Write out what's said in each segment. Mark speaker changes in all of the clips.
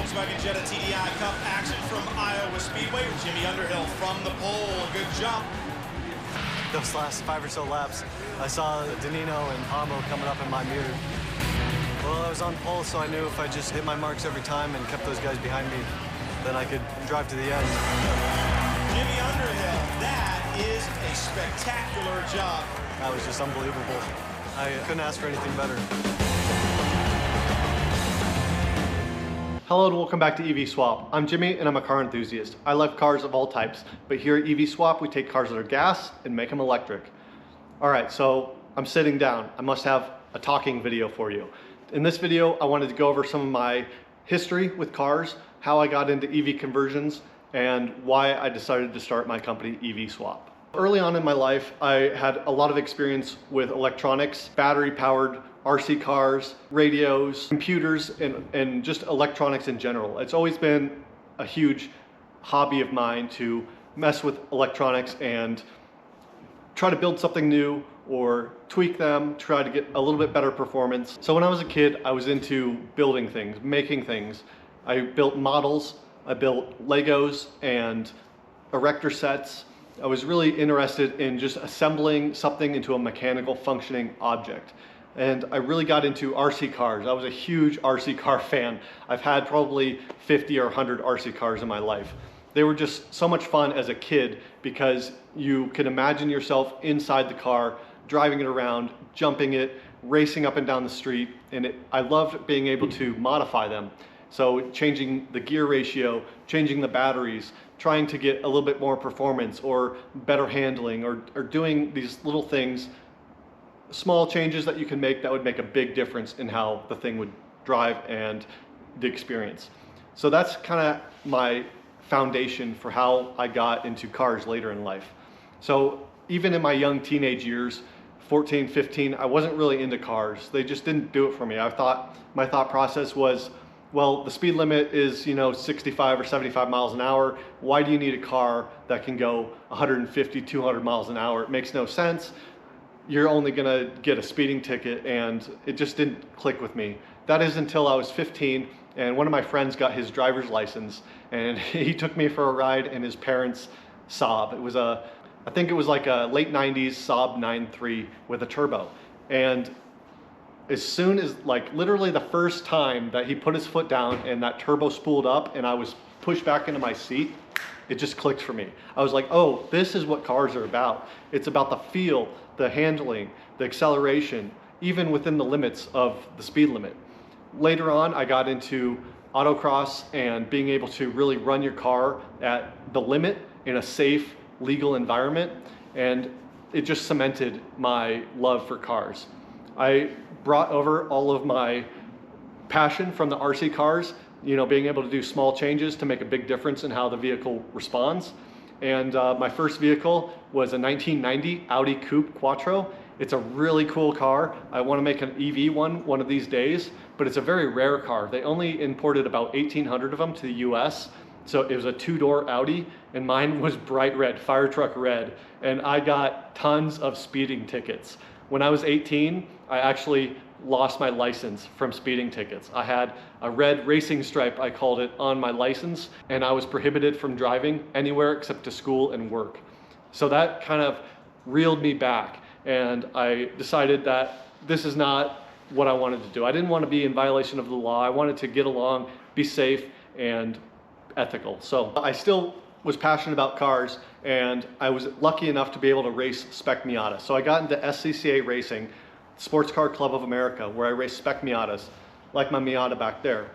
Speaker 1: Volkswagen Jetta TDI Cup action from Iowa Speedway. Jimmy Underhill from the pole, a good jump.
Speaker 2: Those last 5 or so laps, I saw Danino and Hamo coming up in my mirror. Well, I was on pole, so I knew if I just hit my marks every time and kept those guys behind me, then I could drive to the end.
Speaker 1: Jimmy Underhill, that is a spectacular job.
Speaker 2: That was just unbelievable. I couldn't ask for anything better.
Speaker 3: Hello and welcome back to EV Swap. I'm Jimmy and I'm a car enthusiast. I love cars of all types, but here at EV Swap we take cars that are gas and make them electric. Alright, so I'm sitting down. I must have a talking video for you. In this video I wanted to go over some of my history with cars, how I got into EV conversions, and why I decided to start my company EV Swap. Early on in my life I had a lot of experience with electronics, battery powered RC cars, radios, computers, and just electronics in general. It's always been a huge hobby of mine to mess with electronics and try to build something new or tweak them, try to get a little bit better performance. So when I was a kid, I was into building things, making things. I built models, I built Legos and erector sets. I was really interested in just assembling something into a mechanical functioning object. And I really got into RC cars. I was a huge RC car fan. I've had probably 50 or 100 RC cars in my life. They were just so much fun as a kid because you can imagine yourself inside the car, driving it around, jumping it, racing up and down the street. And I loved being able to modify them. So changing the gear ratio, changing the batteries, trying to get a little bit more performance or better handling or doing these little things, small changes that you can make that would make a big difference in how the thing would drive and the experience. So that's kind of my foundation for how I got into cars later in life. So even in my young teenage years, 14, 15, I wasn't really into cars. They just didn't do it for me. My thought process was, well, the speed limit is, 65 or 75 miles an hour. Why do you need a car that can go 150, 200 miles an hour? It makes no sense. You're only gonna get a speeding ticket, and it just didn't click with me. That is until I was 15 and one of my friends got his driver's license and he took me for a ride in his parents' Saab. It was I think it was like a late 90s Saab 9.3 with a turbo. And as soon as, like literally the first time that he put his foot down and that turbo spooled up and I was pushed back into my seat, it just clicked for me. I was like, oh, this is what cars are about. It's about the feel, the handling, the acceleration, even within the limits of the speed limit. Later on, I got into autocross and being able to really run your car at the limit in a safe, legal environment, and it just cemented my love for cars. I brought over all of my passion from the RC cars, being able to do small changes to make a big difference in how the vehicle responds. And my first vehicle was a 1990 Audi Coupe Quattro. It's a really cool car. I want to make an EV one of these days, but it's a very rare car. They only imported about 1,800 of them to the US. So it was a two-door Audi, and mine was bright red, fire truck red, and I got tons of speeding tickets. When I was 18, I actually lost my license from speeding tickets. I had a red racing stripe, I called it, on my license, and I was prohibited from driving anywhere except to school and work. So that kind of reeled me back, and I decided that this is not what I wanted to do. I didn't want to be in violation of the law. I wanted to get along, be safe, and ethical. So I still was passionate about cars, and I was lucky enough to be able to race spec Miatas. So I got into SCCA racing, Sports Car Club of America, where I raced spec Miatas, like my Miata back there.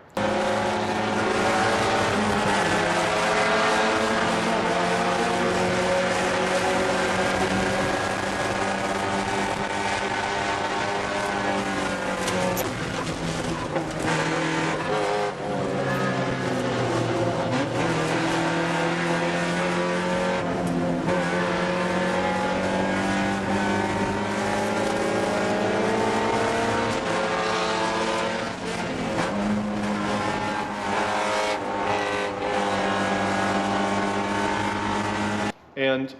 Speaker 3: And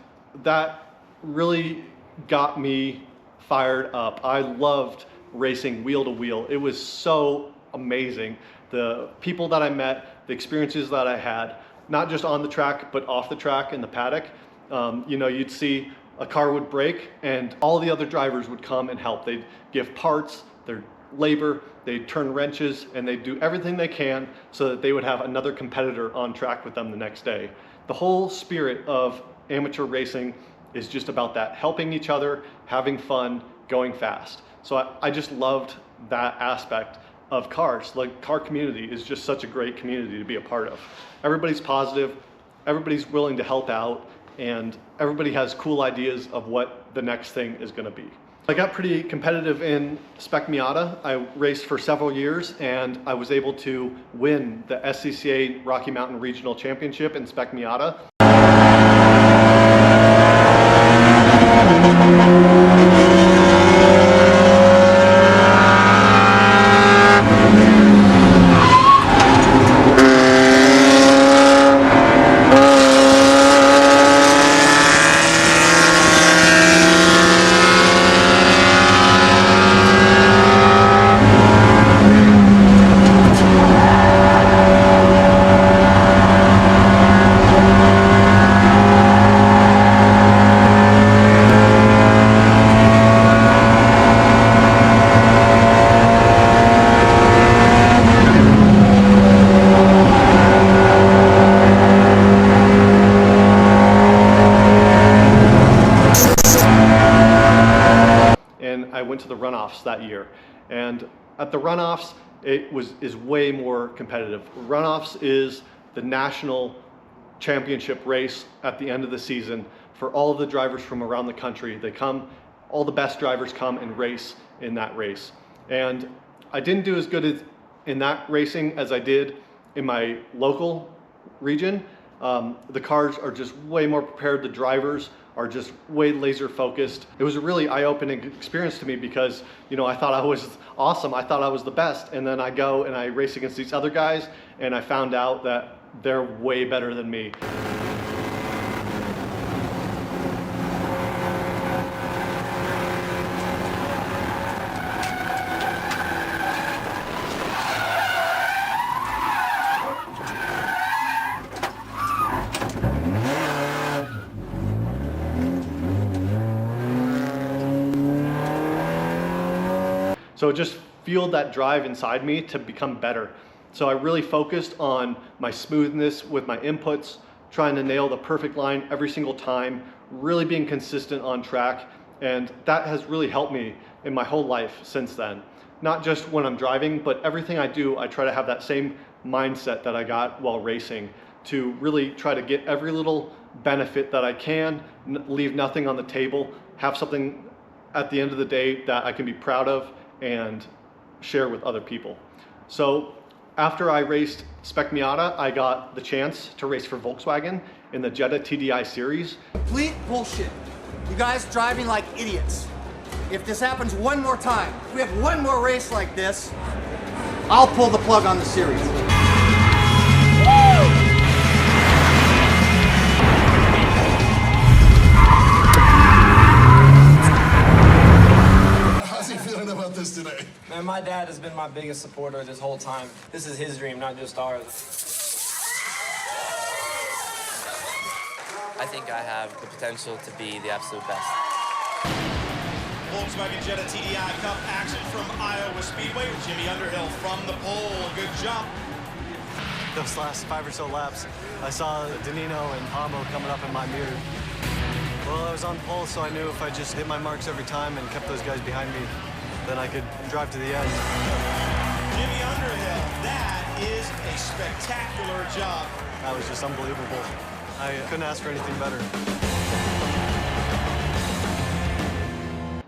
Speaker 3: that really got me fired up. I loved racing wheel to wheel. It was so amazing the people that I met, the experiences that I had, not just on the track, but off the track in the paddock. You know, you'd see a car would break and all the other drivers would come and help. They'd give parts, their labor, they'd turn wrenches, and they'd do everything they can so that they would have another competitor on track with them the next day. The whole spirit of amateur racing is just about that, helping each other, having fun, going fast. So I just loved that aspect of cars. Like, car community is just such a great community to be a part of. Everybody's positive, everybody's willing to help out, and everybody has cool ideas of what the next thing is going to be. I got pretty competitive in Spec Miata. I raced for several years and I was able to win the SCCA Rocky Mountain Regional Championship in Spec Miata. I went to the runoffs that year, and at the runoffs is way more competitive. Runoffs is the national championship race at the end of the season for all of the drivers from around the country. They come, all the best drivers come and race in that race. And I didn't do as good in that racing as I did in my local region. The cars are just way more prepared. The drivers are just way laser focused. It was a really eye-opening experience to me because, you know, I thought I was awesome. I thought I was the best. And then I go and I race against these other guys and I found out that they're way better than me. So just fueled that drive inside me to become better. So I really focused on my smoothness with my inputs, trying to nail the perfect line every single time, really being consistent on track. And that has really helped me in my whole life since then. Not just when I'm driving, but everything I do, I try to have that same mindset that I got while racing, to really try to get every little benefit that I can, leave nothing on the table, have something at the end of the day that I can be proud of and share with other people. So after I raced Spec Miata, I got the chance to race for Volkswagen in the Jetta TDI series.
Speaker 4: Complete bullshit. You guys driving like idiots. If this happens one more time, if we have one more race like this, I'll pull the plug on the series.
Speaker 5: This today?
Speaker 6: Man, my dad has been my biggest supporter this whole time. This is his dream, not just ours.
Speaker 7: I think I have the potential to be the absolute best.
Speaker 1: Volkswagen Jetta TDI Cup action from Iowa Speedway with Jimmy Underhill from the pole. Good jump.
Speaker 2: Those last 5 or so laps, I saw Danino and Amo coming up in my mirror. Well, I was on pole, so I knew if I just hit my marks every time and kept those guys behind me, then I could drive to the end.
Speaker 1: Jimmy Underhill, that is a spectacular job.
Speaker 2: That was just unbelievable. I couldn't ask for anything better.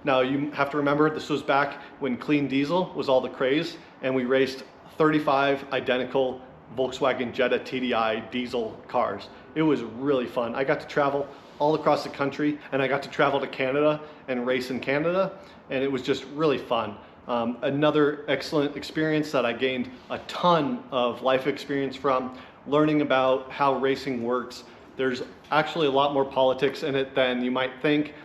Speaker 3: Now you have to remember, this was back when clean diesel was all the craze, and we raced 35 identical Volkswagen Jetta TDI diesel cars. It was really fun. I got to travel all across the country, and I got to travel to Canada and race in Canada, and it was just really fun. Another excellent experience that I gained a ton of life experience from, learning about how racing works. There's actually a lot more politics in it than you might think,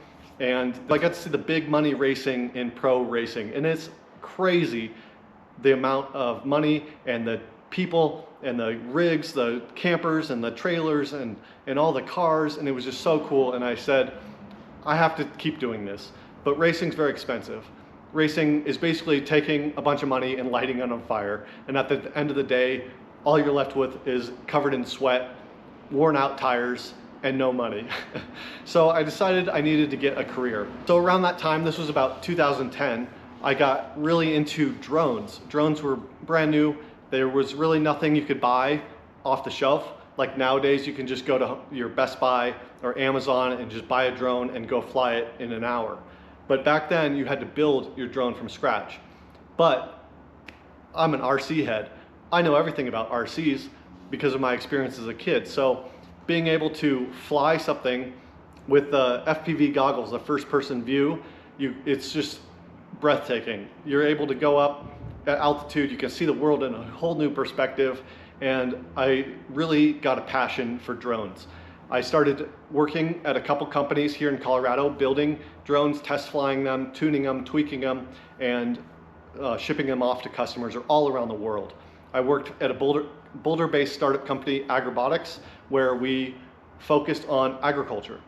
Speaker 3: and I got to see the big money racing in pro racing, and it's crazy the amount of money and the people and the rigs, the campers and the trailers and all the cars, and it was just so cool. And I said, I have to keep doing this. But racing's very expensive. Racing is basically taking a bunch of money and lighting it on fire. And at the end of the day, all you're left with is covered in sweat, worn out tires, and no money. So I decided I needed to get a career. So around that time, this was about 2010, I got really into drones. Drones were brand new. There was really nothing you could buy off the shelf. Like nowadays, you can just go to your Best Buy or Amazon and just buy a drone and go fly it in an hour. But back then, you had to build your drone from scratch. But I'm an RC head. I know everything about RCs because of my experience as a kid. So being able to fly something with the FPV goggles, the first person view, it's just breathtaking. You're able to go up at altitude, you can see the world in a whole new perspective, and I really got a passion for drones. I started working at a couple companies here in Colorado, building drones, test flying them, tuning them, tweaking them, and shipping them off to customers all around the world. I worked at a Boulder-based startup company, Agribotics, where we focused on agriculture.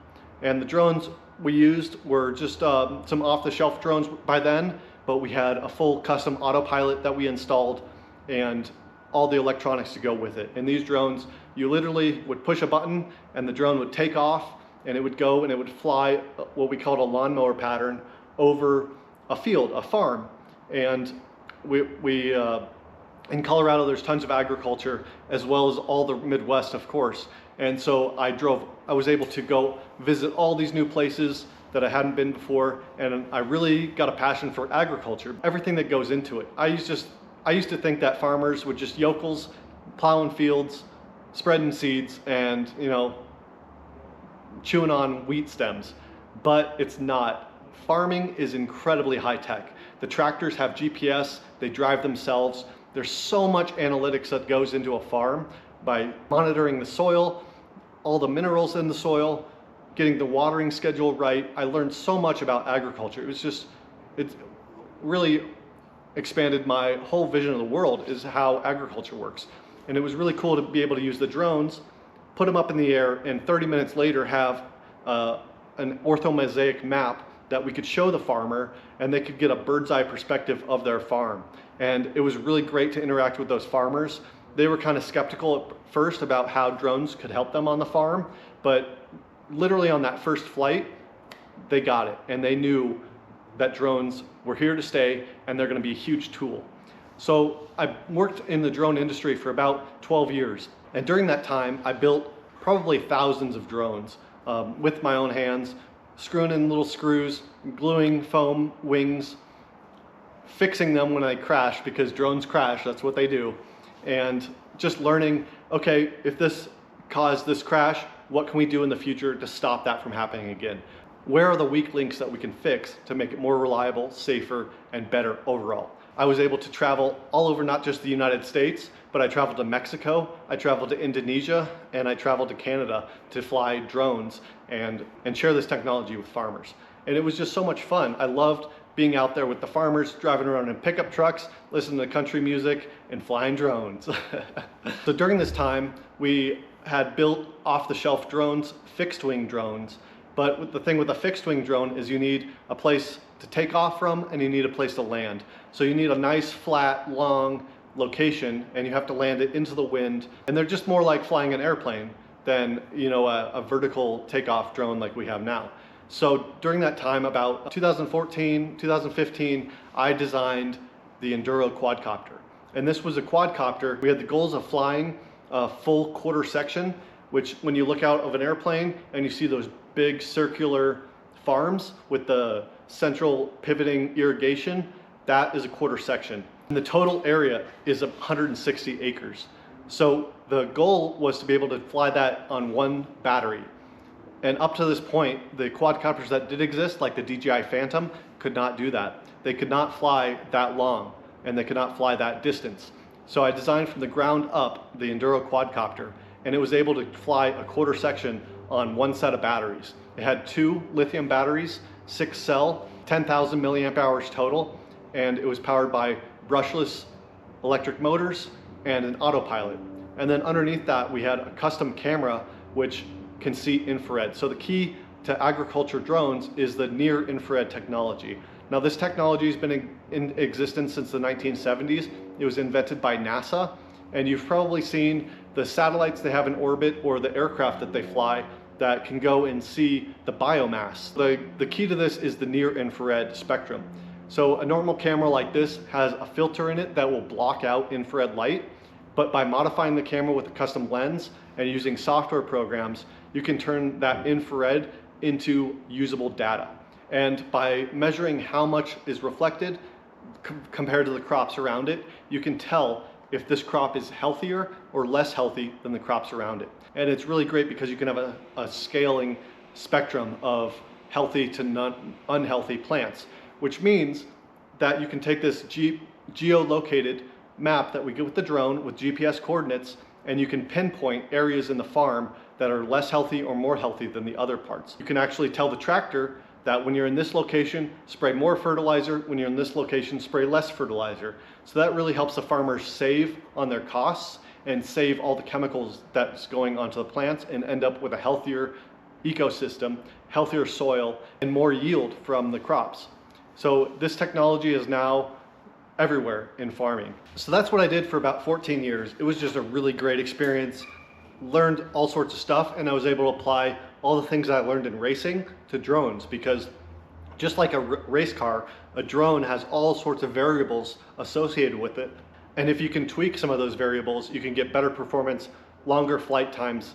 Speaker 3: And the drones we used were just some off-the-shelf drones by then, but we had a full custom autopilot that we installed and all the electronics to go with it. And these drones, you literally would push a button and the drone would take off and it would go and it would fly what we called a lawnmower pattern over a field, a farm. And in Colorado, there's tons of agriculture, as well as all the Midwest, of course. And so I was able to go visit all these new places that I hadn't been before, and I really got a passion for agriculture, everything that goes into it. I used to think that farmers were just yokels, plowing fields, spreading seeds, and chewing on wheat stems, but it's not. Farming is incredibly high tech. The tractors have GPS, they drive themselves. There's so much analytics that goes into a farm by monitoring the soil, all the minerals in the soil, getting the watering schedule right. I learned so much about agriculture. It really expanded my whole vision of the world, is how agriculture works. And it was really cool to be able to use the drones, put them up in the air, and 30 minutes later have an orthomosaic map that we could show the farmer, and they could get a bird's eye perspective of their farm. And it was really great to interact with those farmers. They were kind of skeptical at first about how drones could help them on the farm, but literally on that first flight, they got it, and they knew that drones were here to stay and they're going to be a huge tool. So I worked in the drone industry for about 12 years, and during that time I built probably thousands of drones with my own hands, screwing in little screws, gluing foam wings, fixing them when they crash, because drones crash, that's what they do, and just learning, okay, if this caused this crash, what can we do in the future to stop that from happening again? Where are the weak links that we can fix to make it more reliable, safer, and better overall? I was able to travel all over, not just the United States, but I traveled to Mexico, I traveled to Indonesia, and I traveled to Canada to fly drones and share this technology with farmers. And it was just so much fun. I loved being out there with the farmers, driving around in pickup trucks, listening to country music, and flying drones. So during this time, we had built off-the-shelf drones, fixed-wing drones, but the thing with a fixed-wing drone is you need a place to take off from and you need a place to land. So you need a nice, flat, long location, and you have to land it into the wind, and they're just more like flying an airplane than a vertical takeoff drone like we have now. So during that time, about 2014, 2015, I designed the Enduro quadcopter. And this was a quadcopter. We had the goals of flying a full quarter section, which when you look out of an airplane and you see those big circular farms with the central pivoting irrigation, that is a quarter section. And the total area is 160 acres. So the goal was to be able to fly that on one battery. And up to this point, the quadcopters that did exist, like the DJI Phantom, could not do that. They could not fly that long, and they could not fly that distance. So I designed from the ground up the Enduro quadcopter, and it was able to fly a quarter section on one set of batteries. It had 2 lithium batteries, 6 cell, 10,000 milliamp hours total, and it was powered by brushless electric motors, and an autopilot. And then underneath that, we had a custom camera which can see infrared. So the key to agriculture drones is the near infrared technology. Now this technology has been in existence since the 1970s. It was invented by NASA, and you've probably seen the satellites they have in orbit or the aircraft that they fly that can go and see the biomass. The key to this is the near infrared spectrum. So a normal camera like this has a filter in it that will block out infrared light, but by modifying the camera with a custom lens and using software programs, you can turn that infrared into usable data. And by measuring how much is reflected compared to the crops around it, you can tell if this crop is healthier or less healthy than the crops around it. And it's really great because you can have a scaling spectrum of healthy to unhealthy plants, which means that you can take this geolocated map that we get with the drone with GPS coordinates, and you can pinpoint areas in the farm that are less healthy or more healthy than the other parts. You can actually tell the tractor that when you're in this location, spray more fertilizer, when you're in this location, spray less fertilizer. So that really helps the farmers save on their costs and save all the chemicals that's going onto the plants and end up with a healthier ecosystem, healthier soil, and more yield from the crops. So this technology is now everywhere in farming. So that's what I did for about 14 years. It was just a really great experience. Learned all sorts of stuff, and I was able to apply all the things I learned in racing to drones, because just like a race car, a drone has all sorts of variables associated with it. And if you can tweak some of those variables, you can get better performance, longer flight times,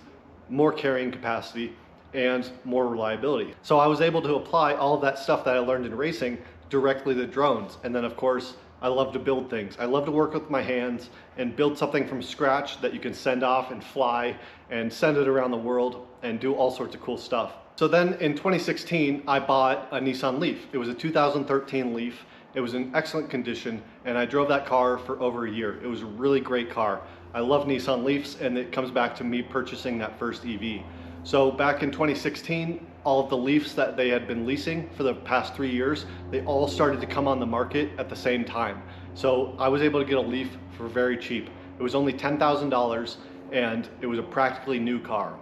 Speaker 3: more carrying capacity, and more reliability. So I was able to apply all of that stuff that I learned in racing directly to drones. And then of course, I love to build things. I love to work with my hands and build something from scratch that you can send off and fly and send it around the world and do all sorts of cool stuff. So then in 2016, I bought a Nissan Leaf. It was a 2013 Leaf. It was in excellent condition, and I drove that car for over a year. It was a really great car. I love Nissan Leafs, and it comes back to me purchasing that first EV. So back in 2016, all of the Leafs that they had been leasing for the past 3 years, they all started to come on the market at the same time. So I was able to get a Leaf for very cheap. It was only $10,000, and it was a practically new car.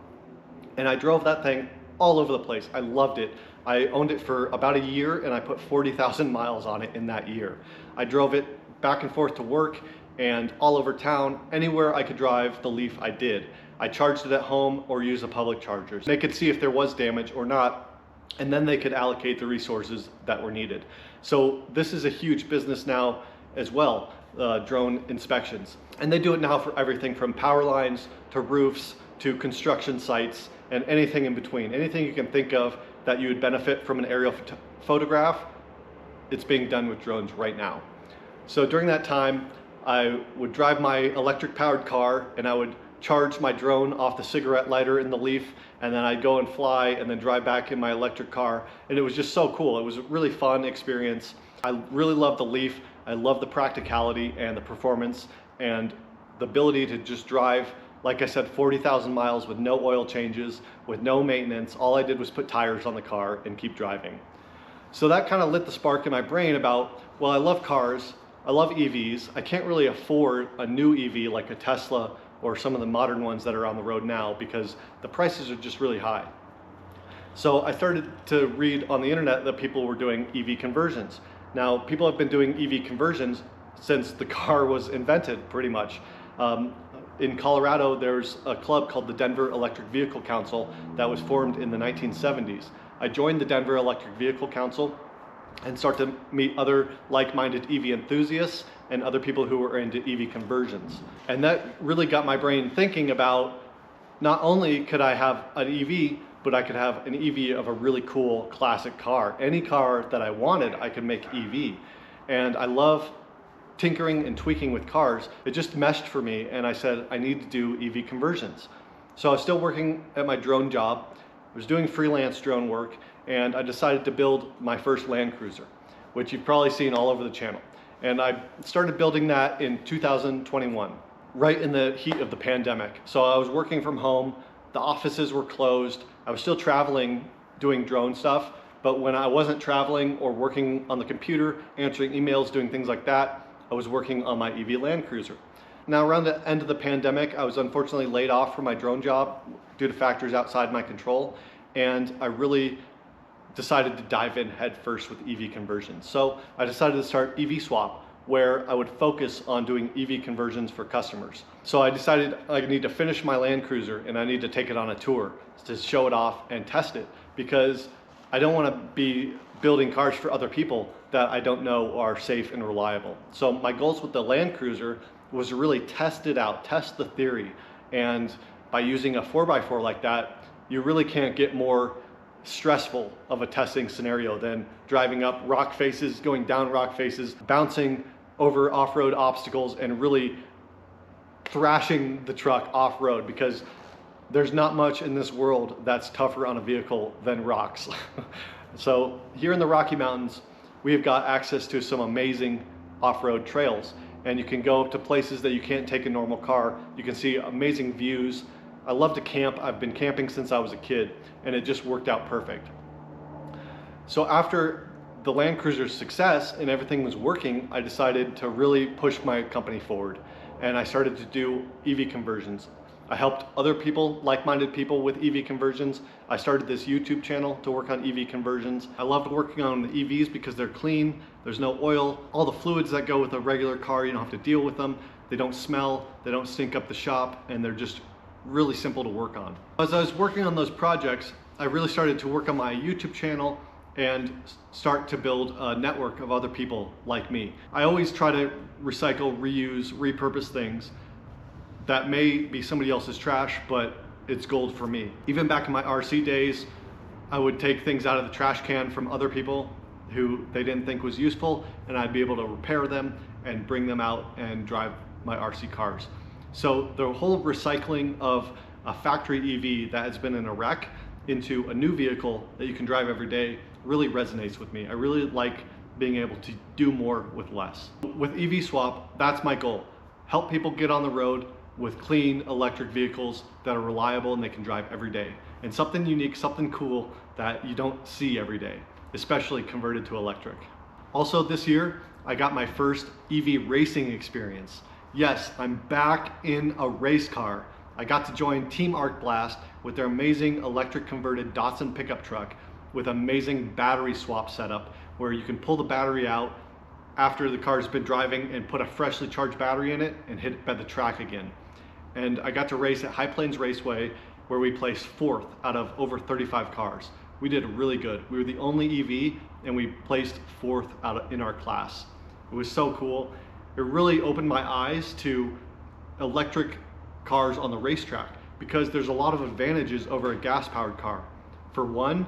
Speaker 3: And I drove that thing all over the place. I loved it. I owned it for about a year, and I put 40,000 miles on it in that year. I drove it back and forth to work and all over town. Anywhere I could drive the Leaf, I did. I charged it at home or used the public chargers. They could see if there was damage or not, and then they could allocate the resources that were needed. So this is a huge business now as well, drone inspections. And they do it now for everything from power lines to roofs to construction sites and anything in between. Anything you can think of that you would benefit from an aerial photograph, it's being done with drones right now. So during that time, I would drive my electric powered car, and I would charge my drone off the cigarette lighter in the Leaf, and then I'd go and fly and then drive back in my electric car. And it was just so cool. It was a really fun experience. I really love the Leaf. I love the practicality and the performance and the ability to just drive, like I said, 40,000 miles with no oil changes, with no maintenance. All I did was put tires on the car and keep driving. So that kind of lit the spark in my brain about, well, I love cars, I love EVs. I can't really afford a new EV like a Tesla or some of the modern ones that are on the road now because the prices are just really high. So I started to read on the internet that people were doing EV conversions. Now, people have been doing EV conversions since the car was invented, pretty much. In Colorado, there's a club called the Denver Electric Vehicle Council that was formed in the 1970s. I joined the Denver Electric Vehicle Council and started to meet other like-minded EV enthusiasts and other people who were into EV conversions. And that really got my brain thinking about not only could I have an EV, but I could have an EV of a really cool classic car. Any car that I wanted, I could make EV. And I love tinkering and tweaking with cars. It just meshed for me, and I said I need to do EV conversions. So I was still working at my drone job. I was doing freelance drone work, and I decided to build my first Land Cruiser, which you've probably seen all over the channel. And I started building that in 2021, right in the heat of the pandemic. So I was working from home, the offices were closed, I was still traveling doing drone stuff, but when I wasn't traveling or working on the computer, answering emails, doing things like that, I was working on my EV Land Cruiser. Now, around the end of the pandemic, I was unfortunately laid off from my drone job due to factors outside my control, and I really decided to dive in head first with EV conversions. So I decided to start EV Swap, where I would focus on doing EV conversions for customers. So I decided I need to finish my Land Cruiser and I need to take it on a tour to show it off and test it, because I don't want to be building cars for other people that I don't know are safe and reliable. So my goals with the Land Cruiser was to really test it out, test the theory. And by using a 4x4 like that, you really can't get more stressful of a testing scenario than driving up rock faces, going down rock faces, bouncing over off-road obstacles, and really thrashing the truck off-road, because there's not much in this world that's tougher on a vehicle than rocks. So here in the Rocky Mountains, we've got access to some amazing off-road trails, and you can go to places that you can't take a normal car. You can see amazing views. I love to camp. I've been camping since I was a kid, and it just worked out perfect. So after the Land Cruiser's success and everything was working, I decided to really push my company forward, and I started to do EV conversions. I helped other people, like-minded people, with EV conversions. I started this YouTube channel to work on EV conversions. I loved working on the EVs because they're clean, there's no oil, all the fluids that go with a regular car, you don't have to deal with them, they don't smell, they don't stink up the shop, and they're just really simple to work on. As I was working on those projects, I really started to work on my YouTube channel and start to build a network of other people like me. I always try to recycle, reuse, repurpose things that may be somebody else's trash, but it's gold for me. Even back in my RC days, I would take things out of the trash can from other people who they didn't think was useful, and I'd be able to repair them and bring them out and drive my RC cars. So the whole recycling of a factory EV that has been in a wreck into a new vehicle that you can drive every day really resonates with me. I really like being able to do more with less. With EV Swap, that's my goal. Help people get on the road with clean electric vehicles that are reliable and they can drive every day. And something unique, something cool that you don't see every day, especially converted to electric. Also this year, I got my first EV racing experience. Yes, I'm back in a race car. I got to join Team Arc Blast with their amazing electric converted Datsun pickup truck with amazing battery swap setup where you can pull the battery out after the car's been driving and put a freshly charged battery in it and hit it by the track again. And I got to race at High Plains Raceway where we placed 4th out of over 35 cars. We did really good. We were the only EV and we placed 4th in our class. It was so cool. It really opened my eyes to electric cars on the racetrack because there's a lot of advantages over a gas-powered car. For one,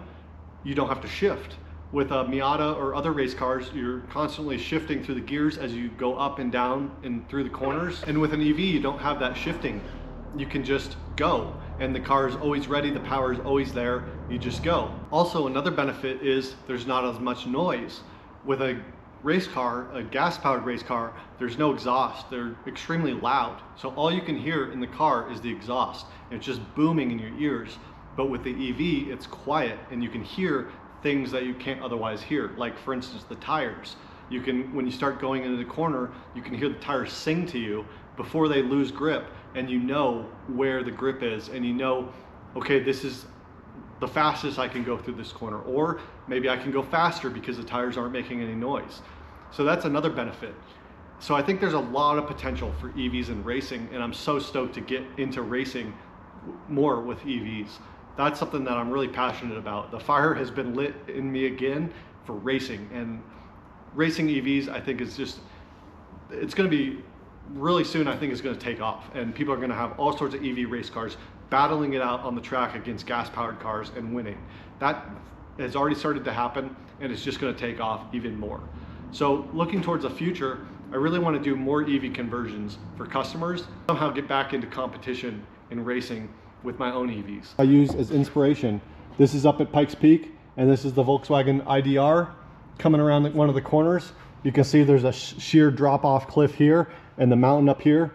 Speaker 3: you don't have to shift. With a Miata or other race cars, you're constantly shifting through the gears as you go up and down and through the corners. And with an EV, you don't have that shifting. You can just go, and the car is always ready, the power is always there, you just go. Also, another benefit is there's not as much noise. With a race car, a gas-powered race car, there's no exhaust. They're extremely loud. So all you can hear in the car is the exhaust, and it's just booming in your ears. But with the EV, it's quiet, and you can hear things that you can't otherwise hear, like for instance the tires. You can, when you start going into the corner, you can hear the tires sing to you before they lose grip, and you know where the grip is, and you know, okay, this is the fastest I can go through this corner, or maybe I can go faster because the tires aren't making any noise. So that's another benefit. So I think there's a lot of potential for EVs in racing, and I'm so stoked to get into racing more with EVs. That's something that I'm really passionate about. The fire has been lit in me again for racing, and racing EVs I think is just, it's going to be really soon. I think it's going to take off, and people are going to have all sorts of EV race cars battling it out on the track against gas-powered cars and winning. That has already started to happen, and it's just going to take off even more. So looking towards the future, I really want to do more EV conversions for customers, somehow get back into competition in racing with my own EVs. I use as inspiration, this is up at Pikes Peak, and this is the Volkswagen IDR coming around one of the corners. You can see there's a sheer drop-off cliff here and the mountain up here.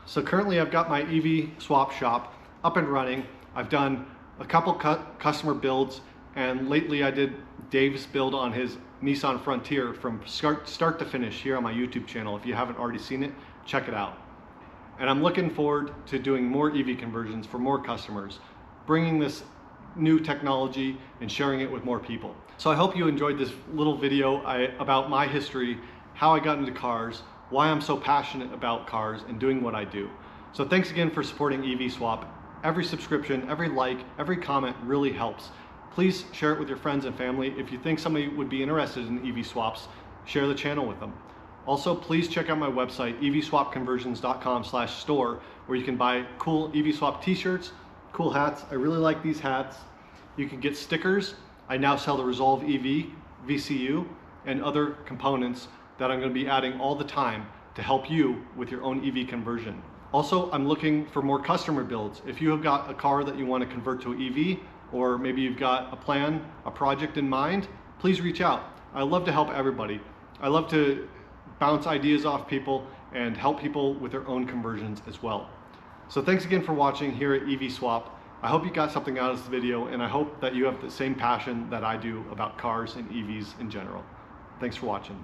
Speaker 3: So currently I've got my EV swap shop up and running. I've done a couple customer builds, and lately I did Dave's build on his Nissan Frontier from start to finish here on my YouTube channel. If you haven't already seen it, check it out. And I'm looking forward to doing more EV conversions for more customers, bringing this new technology and sharing it with more people. So I hope you enjoyed this little video about my history, how I got into cars, why I'm so passionate about cars and doing what I do. So thanks again for supporting EV Swap. Every subscription, every like, every comment really helps. Please share it with your friends and family. If you think somebody would be interested in EV swaps, share the channel with them. Also, please check out my website, evswapconversions.com/store, where you can buy cool EV Swap t-shirts, cool hats. I really like these hats. You can get stickers. I now sell the Resolve EV, VCU, and other components that I'm going to be adding all the time to help you with your own EV conversion. Also, I'm looking for more customer builds. If you have got a car that you want to convert to EV, or maybe you've got a plan, a project in mind, please reach out. I love to help everybody. I love to bounce ideas off people and help people with their own conversions as well. So thanks again for watching here at EV Swap. I hope you got something out of this video, and I hope that you have the same passion that I do about cars and EVs in general. Thanks for watching.